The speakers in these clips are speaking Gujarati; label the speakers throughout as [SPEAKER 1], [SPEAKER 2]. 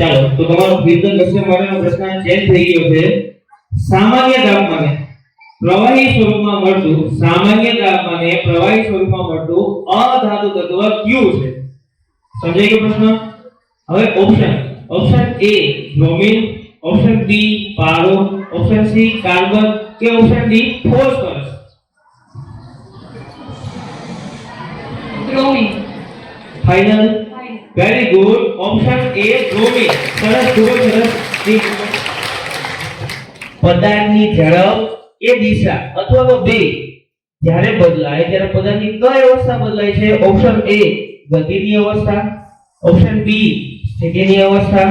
[SPEAKER 1] ચાલો તો તમારો વિદ્યુત દર્શન માટેનો પ્રશ્ન ચેન્જ થઈ ગયો છે. સામાન્ય તાપમાને પ્રવાહી સ્વરૂપમાં મળતું અધાતુ તત્વ કયું છે? સમજાઈ ગયો પ્રશ્ન? હવે option A bromine, option B પારો, ઓપ્શન સી કાર્બન કે option D phosphorus?
[SPEAKER 2] Bromine.
[SPEAKER 1] Final? Very good. Option A bromine. સરસ, ખૂબ સરસ. પદાર્થની ઝડપ એ દિશા અથવા તો બે જ્યારે બદલાય ત્યારે પદાર્થની કઈ અવસ્થા બદલાય છે? ઓપ્શન એ ગતિની અવસ્થા, ઓપ્શન બી સ્થિતિની અવસ્થા,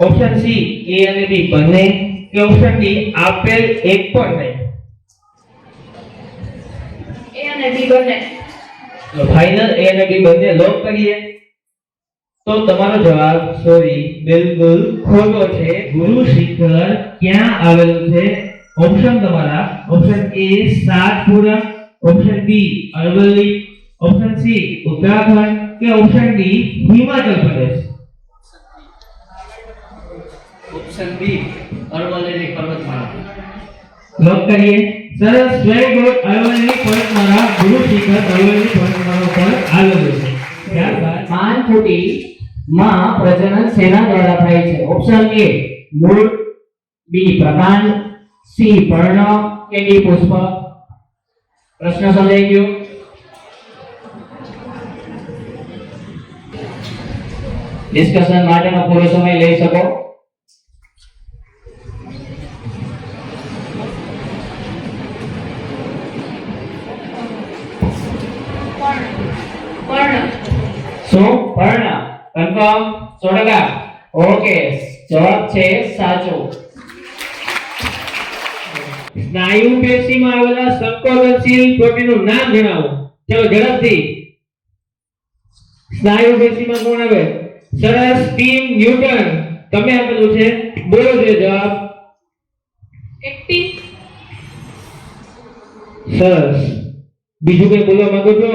[SPEAKER 1] ઓપ્શન સી એ અને બી બંને કે ઓપ્શન ડી આપેલ એક પણ નહીં?
[SPEAKER 2] એ અને બી બંને.
[SPEAKER 1] તો ફાઇનલ એ અને બી બંને લોક કરીએ. તો તમારો જવાબ સોરી બિલકુલ ખોટો છે. ગુરુ શિખર ક્યાં આવેલું છે? ઓપ્શન તમારા option A Satpura, option B Aravalli, option C Uttarakhand કે option D Himachal Pradesh?
[SPEAKER 3] Option B અરવલ્લીની પર્વતમાળા.
[SPEAKER 1] લોક કરીએ. સરસ, વેરી ગુડ. અરવલ્લીની પર્વતમાળા ગુરુ શિખર અરવલ્લીની પર્વતમાળા પર આવેલું છે. ત્યારબાદ
[SPEAKER 4] માનફૂટી માં પ્રજનન શેના દ્વારા થાય છે? ઓપ્શન એ મૂળ, બી પ્રકાંડ, સી પર્ણ કે ડી પુષ્પ? પ્રશ્ન સમજાઈ ગયો? ડિસ્કશન માટેનો પૂરો સમય લઈ શકો. શું? પર્ણ. કન્ફર્મ? 100%? ઓકે, જવાબ છે સાચો.
[SPEAKER 1] સ્નાયુ પેશીમાં આવેલા સંકોચનશીલ પ્રોટીનનું નામ જણાવો. ચલો ઝડપથી. સ્નાયુ પેશીમાં કોણ આવે? સરસ, ટીમ ન્યૂટન. તમે આપેલું છે, બોલો જે જવાબ.
[SPEAKER 2] એક્ટિન.
[SPEAKER 1] સરસ. બીજું કઈ બોલવા માંગો છો?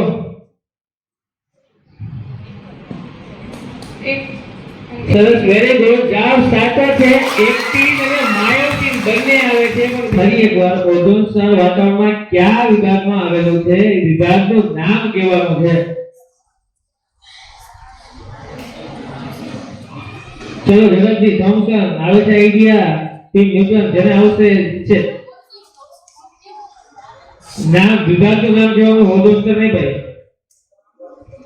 [SPEAKER 1] સરસ, વેરી ગુડ. જવાબ સાચો છે. એક્ટિન અને માયોસિન બંને આવે છે. પણ ફરી એકવાર ઓઝોન સ્તર વાતાવરણમાં કયા વિભાગમાં આવેલું છે? એ વિભાગનું નામ કહેવાનું છે. ચલો ઝડપથી. થોમ્સન આવે છે આઈડિયા. ટીમ ન્યૂટન જેને આવશે છે નામ, વિભાગનું નામ કહેવાનું. ઓઝોન સ્તર નહીં ભાઈ.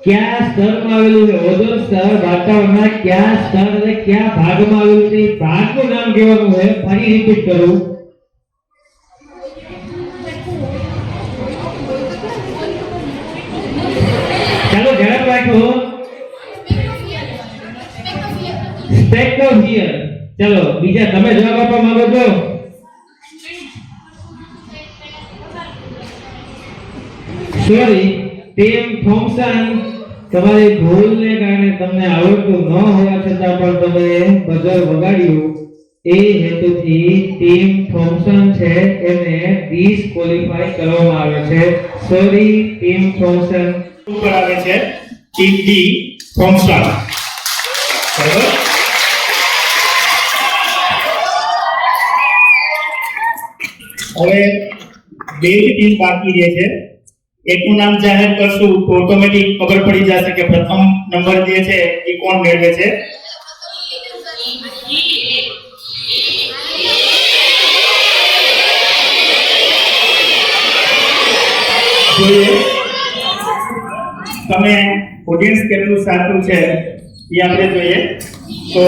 [SPEAKER 1] કયા સ્તરમાં આવેલું છે? ઓઝોન સ્તર વાતાવરણના કયા સ્તર અને કયા ભાગમાં આવેલું છે? ભાગનું નામ કહેવાનું છે. ફરી રિપીટ કરું. ચાલો ઝડપ રાખો. સ્પેક્ટ્રોસ્ફિયર. ચલો બીજા તમે જવાબ આપવા માંગો છો? સોરી ટીમ થોમ્સન, તમારી ભૂલને કારણે તમને આવડતું ન હોવા છતાં પણ તમે બઝર વગાડ્યું. એ હેતુથી ટીમ થોમ્સન છે એને ડિસ્ક્વોલિફાય કરવામાં આવે છે. Sorry team Thomson.
[SPEAKER 5] ઉપર આવે છે ટીમ ડી થોમ્સન. બરાબર. હવે બે ટીમ બાકી રહે છે. એકનું નામ જાહેર કરશું તો ઓટોમેટિક ખબર પડી જશે કે પ્રથમ નંબર જે છે એ કોણ મેળવે છે. જોઈએ તમે ઓડિયન્સ કેટલું સાચું છે એ આપણે જોઈએ. તો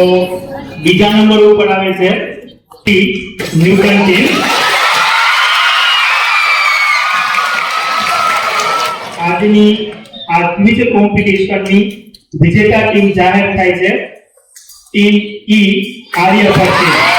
[SPEAKER 5] બીજા નંબર ઉપર આવે છે ટી ન્યૂટન ટીમ. આજની કોમ્પિટિશનની વિજેતા ટીમ જાહેર થાય છે ટીમ ઈ આર્યભટ્ટ ટીમ.